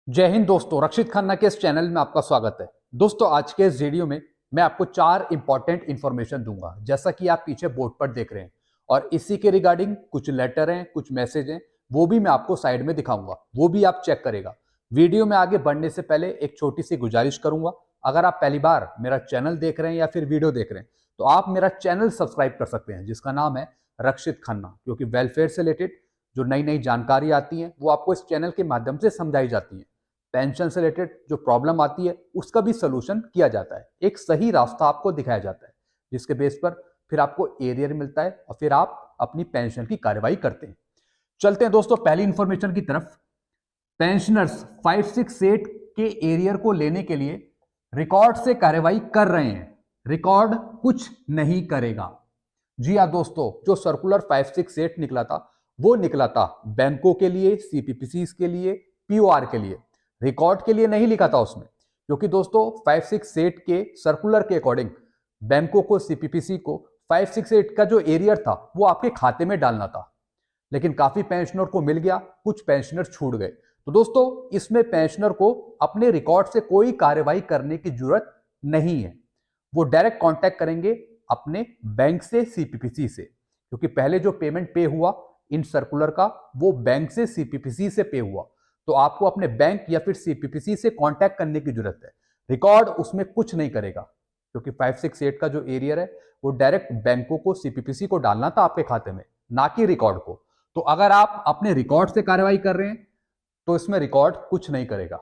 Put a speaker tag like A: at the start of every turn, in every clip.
A: जय हिंद दोस्तों, रक्षित खन्ना के इस चैनल में आपका स्वागत है। दोस्तों, आज के इस वीडियो में मैं आपको 4 इंपॉर्टेंट इंफॉर्मेशन दूंगा, जैसा कि आप पीछे बोर्ड पर देख रहे हैं। और इसी के रिगार्डिंग कुछ लेटर हैं, कुछ मैसेज हैं, वो भी मैं आपको साइड में दिखाऊंगा, वो भी आप चेक करेगा। वीडियो में आगे बढ़ने से पहले एक छोटी सी गुजारिश करूंगा, अगर आप पहली बार मेरा चैनल देख रहे हैं या फिर वीडियो देख रहे हैं तो आप मेरा चैनल सब्सक्राइब कर सकते हैं, जिसका नाम है रक्षित खन्ना, क्योंकि वेलफेयर से रिलेटेड जो नई नई जानकारी आती है वो आपको इस चैनल के माध्यम से समझाई जाती है। पेंशन से रिलेटेड जो प्रॉब्लम आती है उसका भी सोल्यूशन किया जाता है, एक सही रास्ता आपको दिखाया जाता है, जिसके बेस पर फिर आपको एरियर मिलता है और फिर आप अपनी पेंशन की कार्रवाई करते हैं। चलते हैं दोस्तों पहली इंफॉर्मेशन की तरफ। पेंशनर्स 568 के एरियर को लेने के लिए रिकॉर्ड से कार्रवाई कर रहे हैं, रिकॉर्ड कुछ नहीं करेगा। जी हाँ दोस्तों, जो सर्कुलर 568 निकला था वो निकला था बैंकों के लिए, सीपीपीसीज के लिए, पीओआर के लिए, रिकॉर्ड के लिए नहीं लिखा था उसमें। क्योंकि दोस्तों 568 के सर्कुलर के अकॉर्डिंग बैंकों को, सीपीपीसी को 568 का जो एरियर था वो आपके खाते में डालना था, लेकिन काफी पेंशनर को मिल गया, कुछ पेंशनर छूट गए। तो दोस्तों इसमें पेंशनर को अपने रिकॉर्ड से कोई कार्रवाई करने की जरूरत नहीं है, वो डायरेक्ट कांटेक्ट करेंगे अपने बैंक से, सीपीपीसी से, क्योंकि पहले जो पेमेंट पे हुआ इन सर्कुलर का वो बैंक से सीपीपीसी से पे हुआ, तो आपको अपने बैंक या फिर सीपीपीसी से कांटेक्ट करने की जरूरत है। रिकॉर्ड उसमें कुछ नहीं करेगा, क्योंकि 568 का जो एरियर है वो डायरेक्ट बैंकों को, सीपीपीसी को डालना था आपके खाते में, ना कि रिकॉर्ड को। तो अगर आप अपने रिकॉर्ड से कार्रवाई कर रहे हैं तो इसमें रिकॉर्ड कुछ नहीं करेगा।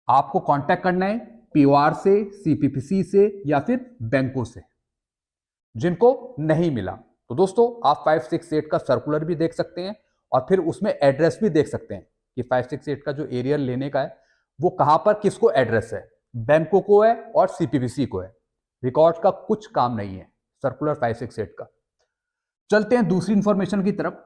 A: आपको कांटेक्ट करना है पीओआर से, सीपीपीसी से या फिर बैंकों से जिनको नहीं मिला। तो दोस्तों आप 568 का सर्कुलर भी देख सकते हैं और फिर उसमें एड्रेस भी देख सकते हैं कि 568 का जो एरियर लेने का है वो कहां पर किसको एड्रेस है, बैंकों को है और सीपीपीसी को है। रिकॉर्ड का कुछ काम नहीं है सर्कुलर 568 का। चलते हैं दूसरी इंफॉर्मेशन की तरफ।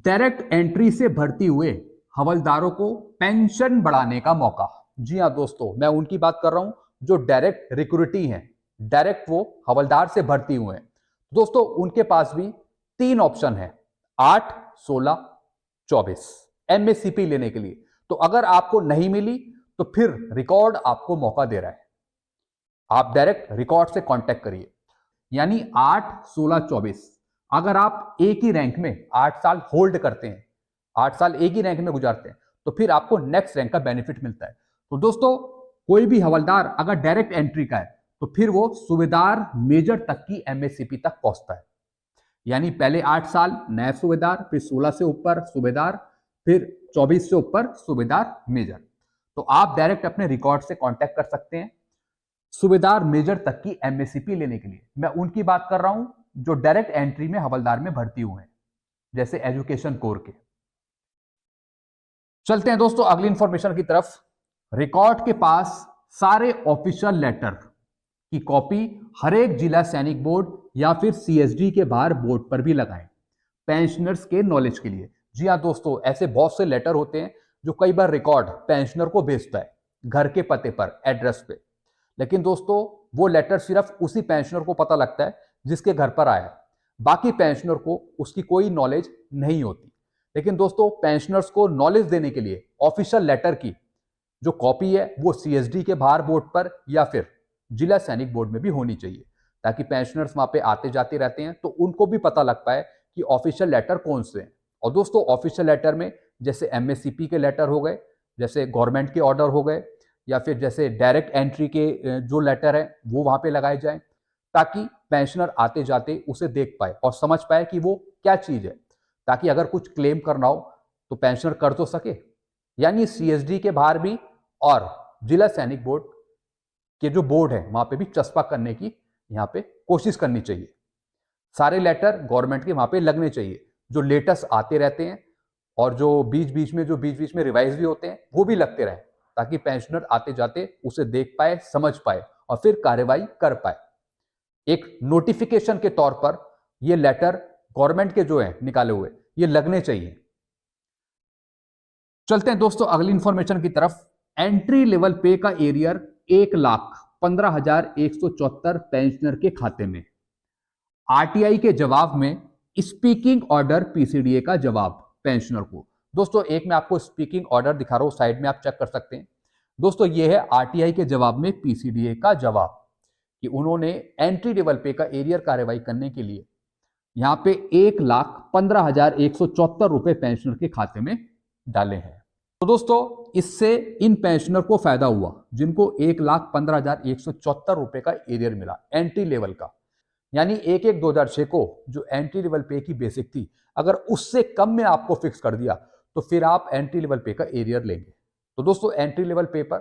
A: डायरेक्ट एंट्री से भर्ती हुए हवलदारों को पेंशन बढ़ाने का मौका। जी हाँ दोस्तों, मैं उनकी बात कर रहा हूं जो डायरेक्ट रिक्रूटी हैं, डायरेक्ट वो हवलदार से भर्ती हुए हैं। दोस्तों उनके पास भी 3 ऑप्शन है, 8, 16, 24 एमएससीपी लेने के लिए। तो अगर आपको नहीं मिली तो फिर रिकॉर्ड आपको मौका दे रहा है, आप डायरेक्ट रिकॉर्ड से कांटेक्ट करिए। यानी 8, 16, 24 अगर आप एक ही रैंक में 8 साल होल्ड करते हैं, 8 साल एक ही रैंक में गुजारते हैं, तो फिर आपको नेक्स्ट रैंक का बेनिफिट मिलता है। तो दोस्तों कोई भी हवलदार अगर डायरेक्ट एंट्री का है तो फिर वो सूबेदार मेजर तक की एमएससीपी तक पहुंचता है। यानी पहले 8 साल नायब सूबेदार, फिर 16 से ऊपर सूबेदार, फिर 24 से ऊपर सूबेदार मेजर। तो आप डायरेक्ट अपने रिकॉर्ड से कांटेक्ट कर सकते हैं सूबेदार मेजर तक की एमएससीपी लेने के लिए। मैं उनकी बात कर रहा हूं जो डायरेक्ट एंट्री में हवलदार में भर्ती हुए हैं, जैसे एजुकेशन कोर के। चलते हैं दोस्तों अगली इंफॉर्मेशन की तरफ। रिकॉर्ड के पास सारे ऑफिशियल लेटर की कॉपी हर एक जिला सैनिक बोर्ड या फिर सीएसडी के बाहर बोर्ड पर भी लगाएं, पेंशनर्स के नॉलेज के लिए। जी हाँ दोस्तों, ऐसे बहुत से लेटर होते हैं जो कई बार रिकॉर्ड पेंशनर को भेजता है घर के पते पर, एड्रेस पे, लेकिन दोस्तों वो लेटर सिर्फ उसी पेंशनर को पता लगता है जिसके घर पर आया, बाकी पेंशनर को उसकी कोई नॉलेज नहीं होती। लेकिन दोस्तों पेंशनर्स को नॉलेज देने के लिए ऑफिशियल लेटर की जो कॉपी है वो सीएसडी के बाहर बोर्ड पर या फिर जिला सैनिक बोर्ड में भी होनी चाहिए, ताकि पेंशनर्स वहां पे आते जाते रहते हैं तो उनको भी पता लग पाए कि ऑफिशियल लेटर कौन से हैं। और दोस्तों ऑफिशियल लेटर में जैसे एमएससीपी के लेटर हो गए, जैसे गवर्नमेंट के ऑर्डर हो गए, या फिर जैसे डायरेक्ट एंट्री के जो लेटर है वो वहां पे लगाए जाएं, ताकि पेंशनर आते जाते उसे देख पाए और समझ पाए कि वो क्या चीज है, ताकि अगर कुछ क्लेम करना हो तो पेंशनर कर तो सके। यानी सीएसडी के बाहर भी और जिला सैनिक बोर्ड के जो बोर्ड है वहां पे भी चस्पा करने की यहाँ पे कोशिश करनी चाहिए। सारे लेटर गवर्नमेंट के वहां पे लगने चाहिए, जो लेटेस्ट आते रहते हैं और जो बीच बीच में रिवाइज भी होते हैं वो भी लगते रहे, ताकि पेंशनर आते जाते उसे देख पाए, समझ पाए और फिर कार्रवाई कर पाए। एक नोटिफिकेशन के तौर पर ये लेटर गवर्नमेंट के जो है निकाले हुए ये लगने चाहिए। चलते हैं दोस्तों अगली इंफॉर्मेशन की तरफ। एंट्री लेवल पे का एरियर 1,15,174 पेंशनर के खाते में। आरटीआई के जवाब में स्पीकिंग ऑर्डर पीसीडीए का जवाब पेंशनर को। दोस्तों एक मैं आपको स्पीकिंग ऑर्डर दिखा रहा हूँ, साइड में आप चेक कर सकते हैं। दोस्तों ये है आरटीआई के जवाब में पीसीडीए का जवाब कि उन्होंने एंट्री लेवल पे का एरियर कार्रवाई करने के लिए यहाँ पे 1,15,174 रुपए पेंशनर के खाते में डाले हैं। तो दोस्तों इससे इन पेंशनर को फायदा हुआ जिनको 1,15,174 रुपए का एरियर मिला एंट्री लेवल का, यानी 1/1/2006 को जो एंट्री लेवल पे की बेसिक थी अगर उससे कम में आपको फिक्स कर दिया तो फिर आप एंट्री लेवल पे का एरियर लेंगे। तो दोस्तों एंट्री लेवल पे पर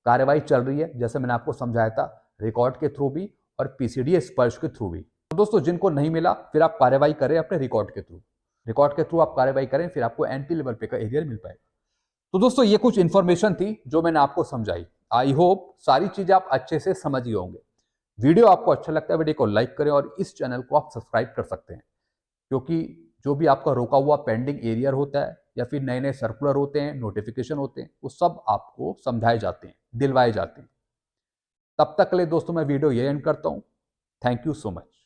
A: कार्रवाई चल रही है, जैसे मैंने आपको समझाया था, रिकॉर्ड के थ्रू भी और पीसीडी स्पर्श के थ्रू भी। तो दोस्तों जिनको नहीं मिला फिर आप कार्रवाई करें अपने रिकॉर्ड के थ्रू आप कार्रवाई करें, फिर आपको एंट्री लेवल पे का एरियर मिल पाएगा। तो दोस्तों ये कुछ इंफॉर्मेशन थी जो मैंने आपको समझाई। आई होप सारी चीजें आप अच्छे से समझ ही होंगे। वीडियो आपको अच्छा लगता है वीडियो को लाइक करें और इस चैनल को आप सब्सक्राइब कर सकते हैं, क्योंकि जो भी आपका रोका हुआ पेंडिंग एरियर होता है या फिर नए नए सर्कुलर होते हैं, नोटिफिकेशन होते हैं, वो सब आपको समझाए जाते हैं, दिलवाए जाते हैं। तब तक के लिए दोस्तों मैं वीडियो ये एंड करता हूं। Thank you so much.